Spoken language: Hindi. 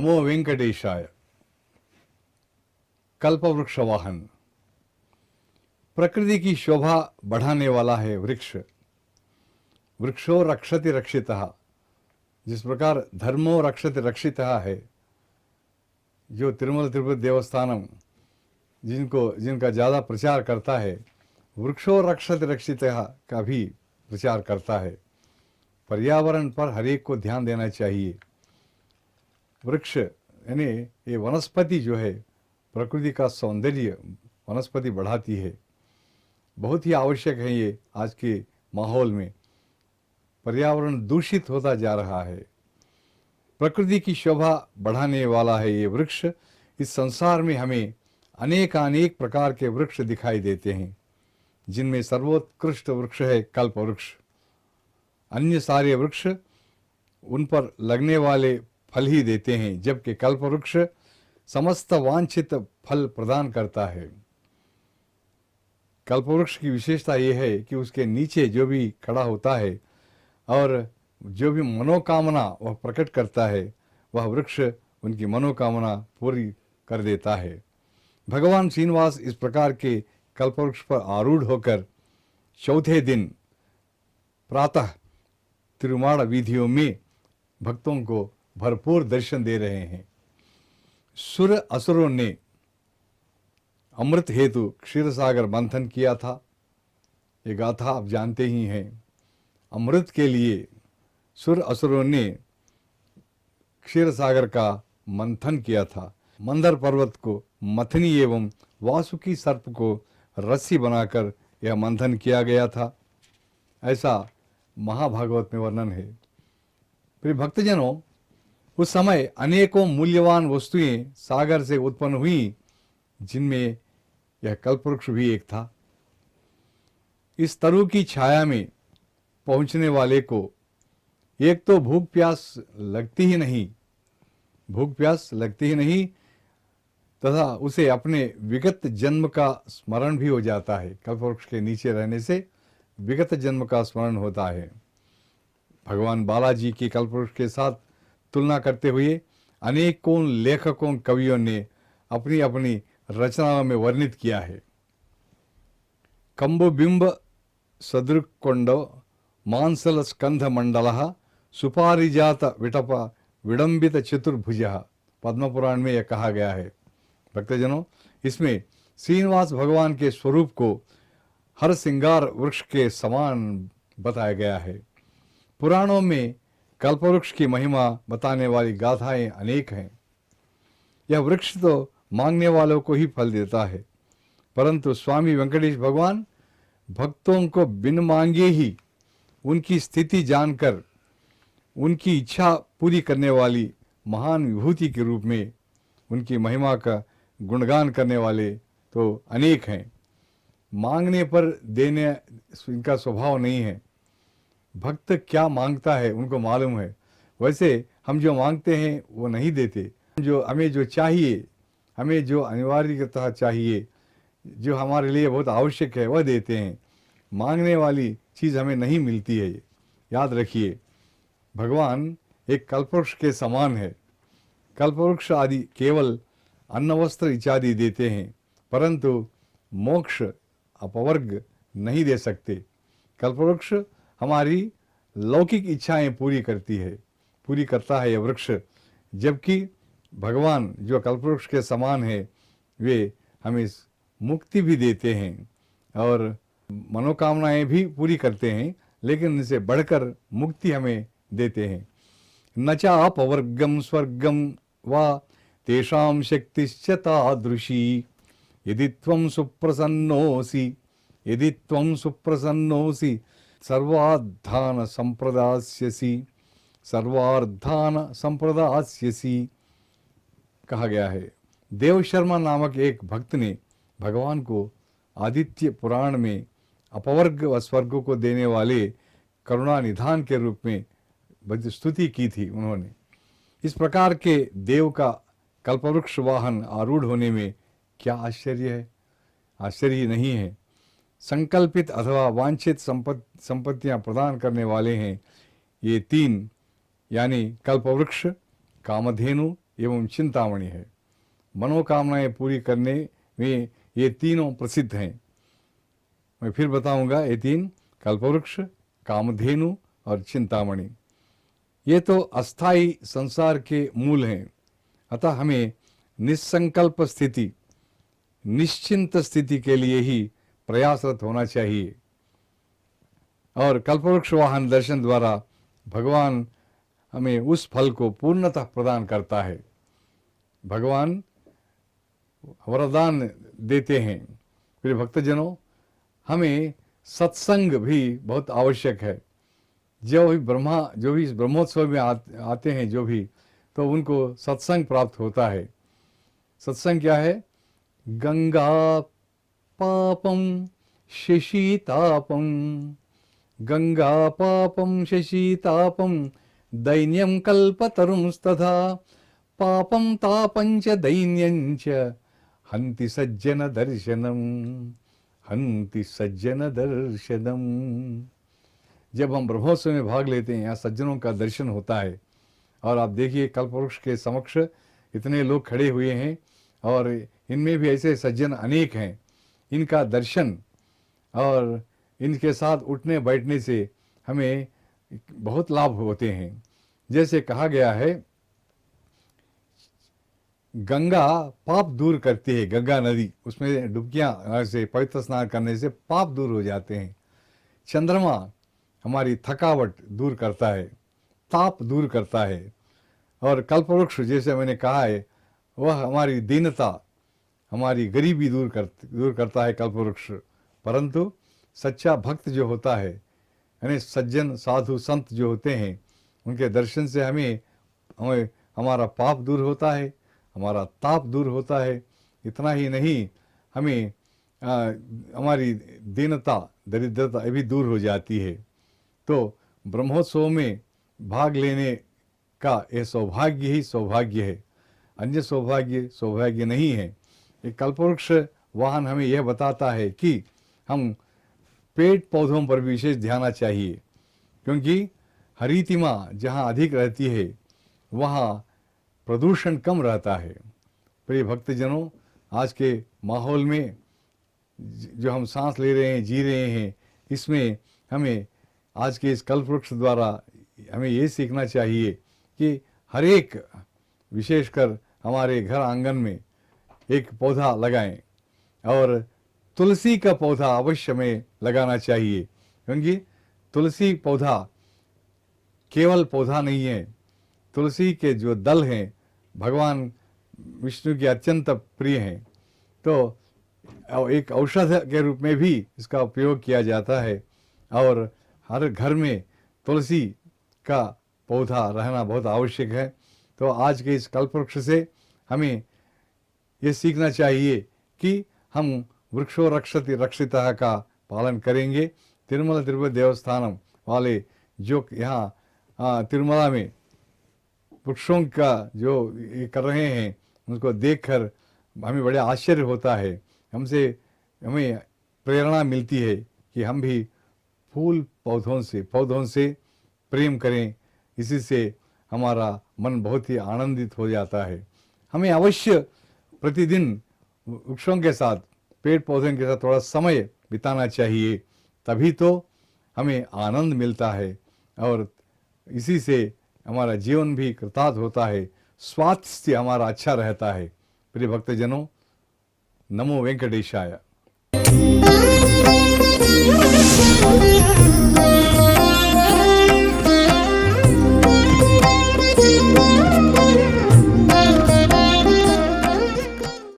नमो वेंकटेशाय। कल्पवृक्ष वाहन। प्रकृति की शोभा बढ़ाने वाला है वृक्ष। वृक्षो रक्षति रक्षितः। जिस प्रकार धर्मो रक्षति रक्षितः है, जो तिरुमल तिरुपति देवस्थानम जिनका ज़्यादा प्रचार करता है, वृक्षो रक्षति रक्षितः का भी प्रचार करता है। पर्यावरण पर हर एक को ध्यान देना चाहिए। वृक्ष यानी ये वनस्पति जो है, प्रकृति का सौंदर्य वनस्पति बढ़ाती है। बहुत ही आवश्यक है ये आज के माहौल में। पर्यावरण दूषित होता जा रहा है। प्रकृति की शोभा बढ़ाने वाला है ये वृक्ष। इस संसार में हमें अनेक प्रकार के वृक्ष दिखाई देते हैं, जिनमें सर्वोत्कृष्ट वृक्ष है कल्प वृक्ष। अन्य सारे वृक्ष उन पर लगने वाले फल ही देते हैं, जबकि कल्प वृक्ष समस्त वांछित फल प्रदान करता है। कल्प वृक्ष की विशेषता यह है कि उसके नीचे जो भी खड़ा होता है और जो भी मनोकामना वह प्रकट करता है, वह वृक्ष उनकी मनोकामना पूरी कर देता है। भगवान श्रीनिवास इस प्रकार के कल्पवृक्ष पर आरूढ़ होकर चौथे दिन प्रातः तिरुमाड़ वीथियों में भक्तों को भरपूर दर्शन दे रहे हैं। सुर असुरों ने अमृत हेतु क्षीरसागर मंथन किया था। ये गाथा आप जानते ही हैं। अमृत के लिए सुर असुरों ने क्षीरसागर का मंथन किया था। मंदर पर्वत को मथनी एवं वासुकी सर्प को रस्सी बनाकर यह मंथन किया गया था, ऐसा महाभागवत में वर्णन है। प्रिय भक्तजनों, उस समय अनेकों मूल्यवान वस्तुएं सागर से उत्पन्न हुई, जिनमें यह कल्पवृक्ष भी एक था। इस तरु की छाया में पहुंचने वाले को एक तो भूख प्यास लगती ही नहीं तथा उसे अपने विगत जन्म का स्मरण भी हो जाता है। कल्पवृक्ष के नीचे रहने से विगत जन्म का स्मरण होता है। भगवान बालाजी की कल्पवृक्ष के साथ तुलना करते हुए अनेकों लेखकों कवियों ने अपनी अपनी रचनाओं में वर्णित किया है। कंबुबिंब सदृक्कोंड मांसल स्कंध मंडल सुपारिजात विटप विडंबित चतुर्भुज, पद्म पुराण में यह कहा गया है। भक्तजनों, इसमें श्रीनिवास भगवान के स्वरूप को हर श्रृंगार वृक्ष के समान बताया गया है। पुराणों में कल्पवृक्ष की महिमा बताने वाली गाथाएं अनेक हैं। यह वृक्ष तो मांगने वालों को ही फल देता है, परंतु स्वामी वेंकटेश भगवान भक्तों को बिन मांगे ही उनकी स्थिति जानकर उनकी इच्छा पूरी करने वाली महान विभूति के रूप में उनकी महिमा का गुणगान करने वाले तो अनेक हैं। मांगने पर देने इनका स्वभाव नहीं है। भक्त क्या मांगता है उनको मालूम है। वैसे हम जो मांगते हैं वो नहीं देते। हमें जो चाहिए, हमें जो अनिवार्यतः चाहिए, जो हमारे लिए बहुत आवश्यक है, वह देते हैं। मांगने वाली चीज़ हमें नहीं मिलती है। याद रखिए, भगवान एक कल्पवृक्ष के समान है। कल्पवृक्ष आदि केवल अन्न वस्त्र इत्यादि देते हैं, परंतु मोक्ष अपवर्ग नहीं दे सकते। कल्पवृक्ष हमारी लौकिक इच्छाएं पूरी करता है यह वृक्ष, जबकि भगवान जो कल्पवृक्ष के समान है, वे हमें मुक्ति भी देते हैं और मनोकामनाएं भी पूरी करते हैं, लेकिन इनसे बढ़कर मुक्ति हमें देते हैं। न चा अपवर्गम स्वर्गम वा तेषां शक्तिश्च तादृशी यदि त्वं सुप्रसन्नोऽसि सर्वार्थान संप्रदास्यसि कहा गया है। देव शर्मा नामक एक भक्त ने भगवान को आदित्य पुराण में अपवर्ग व स्वर्ग को देने वाले करुणा निधान के रूप में स्तुति की थी। उन्होंने इस प्रकार के देव का कल्पवृक्ष वाहन आरूढ़ होने में क्या आश्चर्य है? आश्चर्य नहीं है। संकल्पित अथवा वांछित संपत्तियां प्रदान करने वाले हैं ये तीन, यानी कल्पवृक्ष, कामधेनु एवं चिंतामणि है। मनोकामनाएं पूरी करने में ये तीनों प्रसिद्ध हैं। मैं फिर बताऊंगा, ये तीन, कल्पवृक्ष, कामधेनु और चिंतामणि, ये तो अस्थाई संसार के मूल हैं। अतः हमें निसंकल्प स्थिति, निश्चिंत स्थिति के लिए ही प्रयासरत होना चाहिए। और कल्पवृक्ष वाहन दर्शन द्वारा भगवान हमें उस फल को पूर्णतः प्रदान करता है। भगवान वरदान देते हैं। फिर भक्तजनों, हमें सत्संग भी बहुत आवश्यक है। जो भी इस ब्रह्मोत्सव में आते हैं जो भी, तो उनको सत्संग प्राप्त होता है। सत्संग क्या है? गंगा पापम शशीतापम, गंगा पापम शशीतापम दैन्यम कल्पतरुंस्तथा, पापम तापंच दैन्यंच हन्ति सज्जन दर्शनम, हन्ति सज्जन दर्शनम। जब हम ब्रह्मोत्सव में भाग लेते हैं, यहाँ सज्जनों का दर्शन होता है। और आप देखिए, कल्पवृक्ष के समक्ष इतने लोग खड़े हुए हैं और इनमें भी ऐसे सज्जन अनेक हैं। इनका दर्शन और इनके साथ उठने बैठने से हमें बहुत लाभ होते हैं। जैसे कहा गया है, गंगा पाप दूर करती है। गंगा नदी, उसमें डुबकियां से, पवित्र स्नान करने से पाप दूर हो जाते हैं। चंद्रमा हमारी थकावट दूर करता है, ताप दूर करता है। और कल्पवृक्ष, जैसे मैंने कहा है, वह हमारी दीनता, हमारी गरीबी दूर करता है कल्पवृक्ष। परंतु सच्चा भक्त जो होता है, यानी सज्जन साधु संत जो होते हैं, उनके दर्शन से हमें हमारा पाप दूर होता है, हमारा ताप दूर होता है। इतना ही नहीं, हमें हमारी दीनता, दरिद्रता भी दूर हो जाती है। तो ब्रह्मोत्सव में भाग लेने का यह सौभाग्य ही सौभाग्य है, अन्य सौभाग्य नहीं है। ये कल्पवृक्ष वाहन हमें यह बताता है कि हम पेड़ पौधों पर विशेष ध्यान चाहिए, क्योंकि हरितिमा जहाँ अधिक रहती है वहाँ प्रदूषण कम रहता है। प्रिय भक्तजनों, आज के माहौल में जो हम सांस ले रहे हैं, जी रहे हैं, इसमें हमें आज के इस कल्पवृक्ष द्वारा हमें ये सीखना चाहिए कि हर एक, विशेषकर हमारे घर आंगन में एक पौधा लगाएं। और तुलसी का पौधा अवश्य में लगाना चाहिए, क्योंकि तुलसी पौधा केवल पौधा नहीं है। तुलसी के जो दल हैं, भगवान विष्णु के अत्यंत प्रिय हैं। तो एक औषध के रूप में भी इसका उपयोग किया जाता है। और हर घर में तुलसी का पौधा रहना बहुत आवश्यक है। तो आज के इस कल्पवृक्ष से हमें ये सीखना चाहिए कि हम वृक्षो रक्षति रक्षितः का पालन करेंगे। तिरुमला तिरुपति देवस्थानम वाले जो यहाँ तिरुमला में वृक्षों का जो ये कर रहे हैं, उनको देखकर हमें बड़े आश्चर्य होता है। हमें प्रेरणा मिलती है कि हम भी फूल पौधों से प्रेम करें। इसी से हमारा मन बहुत ही आनंदित हो जाता है। हमें अवश्य प्रतिदिन वृक्षों के साथ, पेड़ पौधों के साथ थोड़ा समय बिताना चाहिए, तभी तो हमें आनंद मिलता है और इसी से हमारा जीवन भी कृतार्थ होता है, स्वास्थ्य हमारा अच्छा रहता है। प्रिय भक्तजनों, नमो वेंकटेशाय।